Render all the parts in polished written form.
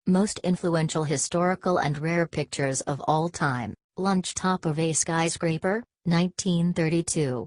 Most influential historical and rare pictures of all time, lunch top of a skyscraper, 1932.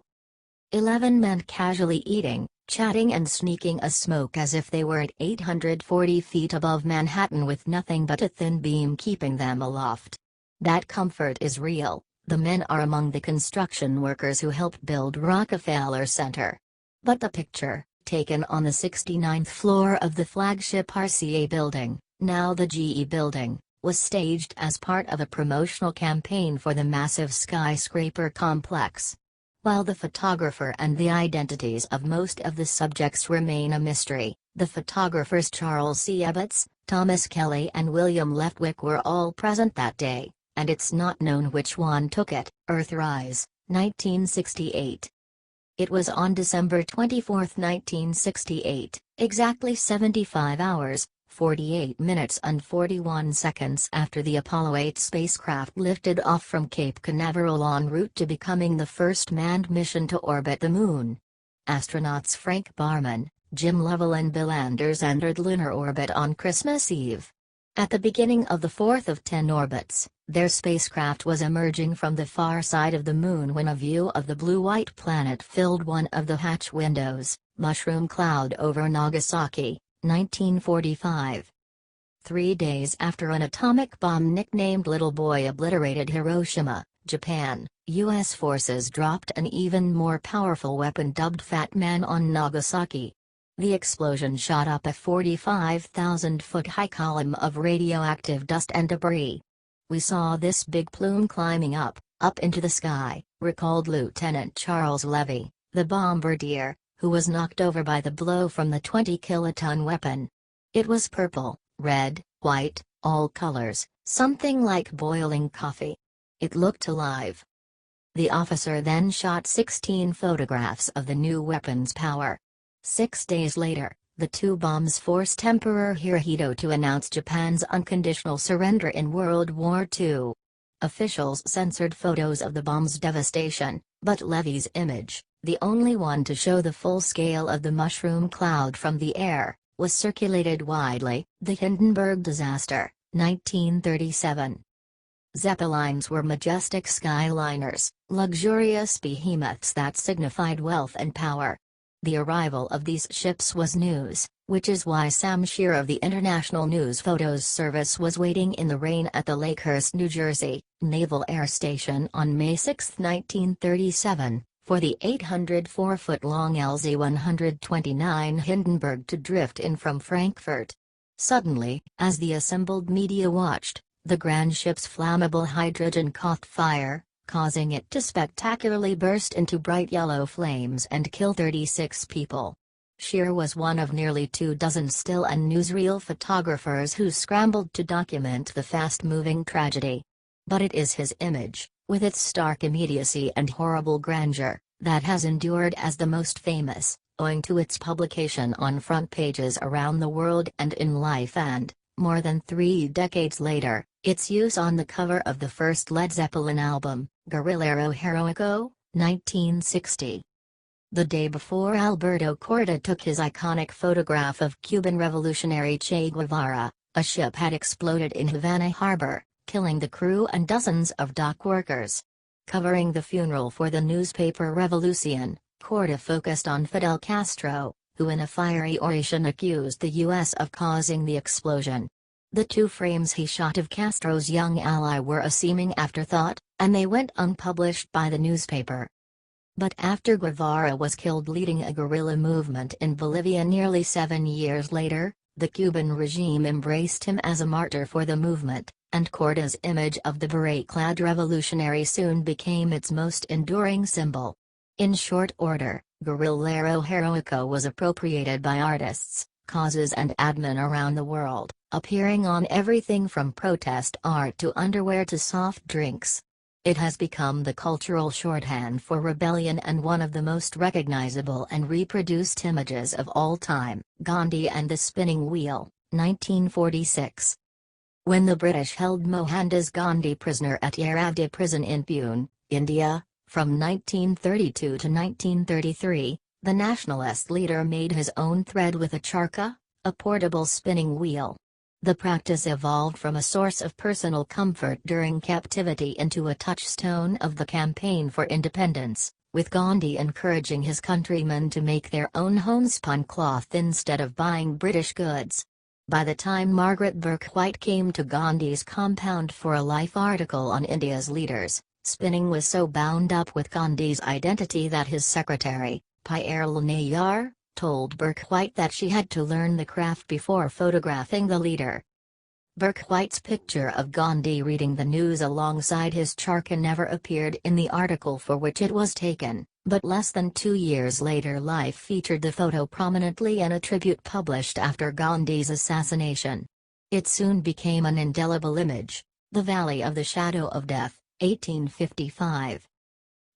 11 men casually eating, chatting and sneaking a smoke as if they were at 840 feet above Manhattan with nothing but a thin beam keeping them aloft. That comfort is real. The men are among the construction workers who helped build Rockefeller Center. But the picture, taken on the 69th floor of the flagship RCA building, now the GE building, was staged as part of a promotional campaign for the massive skyscraper complex. While the photographer and the identities of most of the subjects remain a mystery, the photographers Charles C. Ebbets, Thomas Kelly and William Leftwich were all present that day, and it's not known which one took it. Earthrise, 1968. It was on December 24, 1968, exactly 75 hours, 48 minutes and 41 seconds after the Apollo 8 spacecraft lifted off from Cape Canaveral en route to becoming the first manned mission to orbit the Moon. Astronauts Frank Barman, Jim Lovell and Bill Anders entered lunar orbit on Christmas Eve. At the beginning of the fourth of 10 orbits, their spacecraft was emerging from the far side of the Moon when a view of the blue-white planet filled one of the hatch windows. Mushroom cloud over Nagasaki, 1945. 3 days after an atomic bomb nicknamed Little Boy obliterated Hiroshima, Japan, U.S. forces dropped an even more powerful weapon dubbed Fat Man on Nagasaki. The explosion shot up a 45,000-foot-high column of radioactive dust and debris. "We saw this big plume climbing up into the sky," recalled Lieutenant Charles Levy, the bombardier, who was knocked over by the blow from the 20-kiloton weapon. "It was purple, red, white, all colors, something like boiling coffee. It looked alive." The officer then shot 16 photographs of the new weapon's power. 6 days later, the two bombs forced Emperor Hirohito to announce Japan's unconditional surrender in World War II. Officials censored photos of the bomb's devastation, but Levy's image, the only one to show the full scale of the mushroom cloud from the air, was circulated widely. The Hindenburg disaster, 1937. Zeppelins were majestic skyliners, luxurious behemoths that signified wealth and power. The arrival of these ships was news, which is why Sam Shear of the International News Photos Service was waiting in the rain at the Lakehurst, New Jersey, Naval Air Station on May 6, 1937, for the 804-foot-long LZ-129 Hindenburg to drift in from Frankfurt. Suddenly, as the assembled media watched, the grand ship's flammable hydrogen caught fire, causing it to spectacularly burst into bright yellow flames and kill 36 people. Shear was one of nearly 24 still and newsreel photographers who scrambled to document the fast-moving tragedy. But it is his image, with its stark immediacy and horrible grandeur, that has endured as the most famous, owing to its publication on front pages around the world and in Life and, more than 3 decades later, its use on the cover of the first Led Zeppelin album, Guerrillero Heroico, 1960. The day before Alberto Korda took his iconic photograph of Cuban revolutionary Che Guevara, a ship had exploded in Havana Harbor, killing the crew and dozens of dock workers. Covering the funeral for the newspaper Revolucion, Korda focused on Fidel Castro, who in a fiery oration accused the U.S. of causing the explosion. The 2 frames he shot of Castro's young ally were a seeming afterthought, and they went unpublished by the newspaper. But after Guevara was killed leading a guerrilla movement in Bolivia nearly 7 years later, the Cuban regime embraced him as a martyr for the movement, and Korda's image of the beret-clad revolutionary soon became its most enduring symbol. In short order, Guerrillero Heroico was appropriated by artists, causes and admin around the world, appearing on everything from protest art to underwear to soft drinks. It has become the cultural shorthand for rebellion and one of the most recognizable and reproduced images of all time. Gandhi and the Spinning Wheel, 1946. When the British held Mohandas Gandhi prisoner at Yeravdi prison in Pune, India, from 1932 to 1933, the nationalist leader made his own thread with a charkha, a portable spinning wheel. The practice evolved from a source of personal comfort during captivity into a touchstone of the campaign for independence, with Gandhi encouraging his countrymen to make their own homespun cloth instead of buying British goods. By the time Margaret Bourke-White came to Gandhi's compound for a Life article on India's leaders, spinning was so bound up with Gandhi's identity that his secretary, Pierre Nayar, told Bourke-White that she had to learn the craft before photographing the leader. Bourke-White's picture of Gandhi reading the news alongside his charkha never appeared in the article for which it was taken, but less than 2 years later Life featured the photo prominently in a tribute published after Gandhi's assassination. It soon became an indelible image, The Valley of the Shadow of Death, 1855.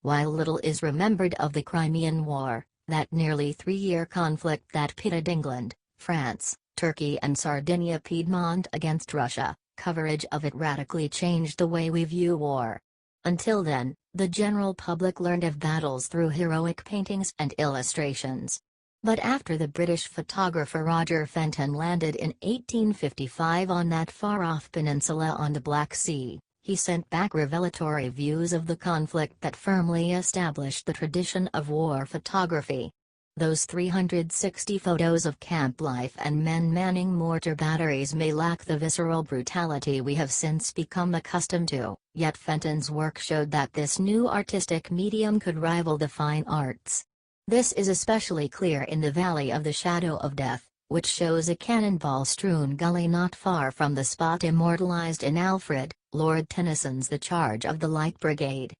While little is remembered of the Crimean War, that nearly 3-year conflict that pitted England, France, Turkey and Sardinia Piedmont against Russia, coverage of it radically changed the way we view war. Until then, the general public learned of battles through heroic paintings and illustrations. But after the British photographer Roger Fenton landed in 1855 on that far-off peninsula on the Black Sea, he sent back revelatory views of the conflict that firmly established the tradition of war photography. Those 360 photos of camp life and men manning mortar batteries may lack the visceral brutality we have since become accustomed to, yet Fenton's work showed that this new artistic medium could rival the fine arts. This is especially clear in The Valley of the Shadow of Death, which shows a cannonball-strewn gully not far from the spot immortalized in Alfred, Lord Tennyson's The Charge of the Light Brigade.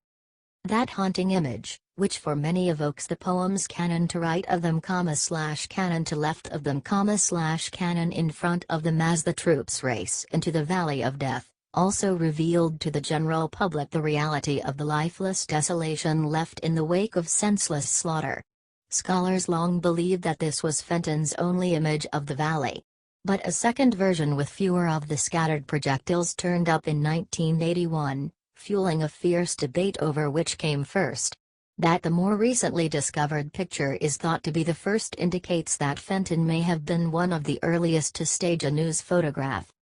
That haunting image, which for many evokes the poem's canon to right of them, canon to left of them, canon in front of them as the troops race into the Valley of Death, also revealed to the general public the reality of the lifeless desolation left in the wake of senseless slaughter. Scholars long believed that this was Fenton's only image of the valley. But a second version with fewer of the scattered projectiles turned up in 1981, fueling a fierce debate over which came first. That the more recently discovered picture is thought to be the first indicates that Fenton may have been one of the earliest to stage a news photograph.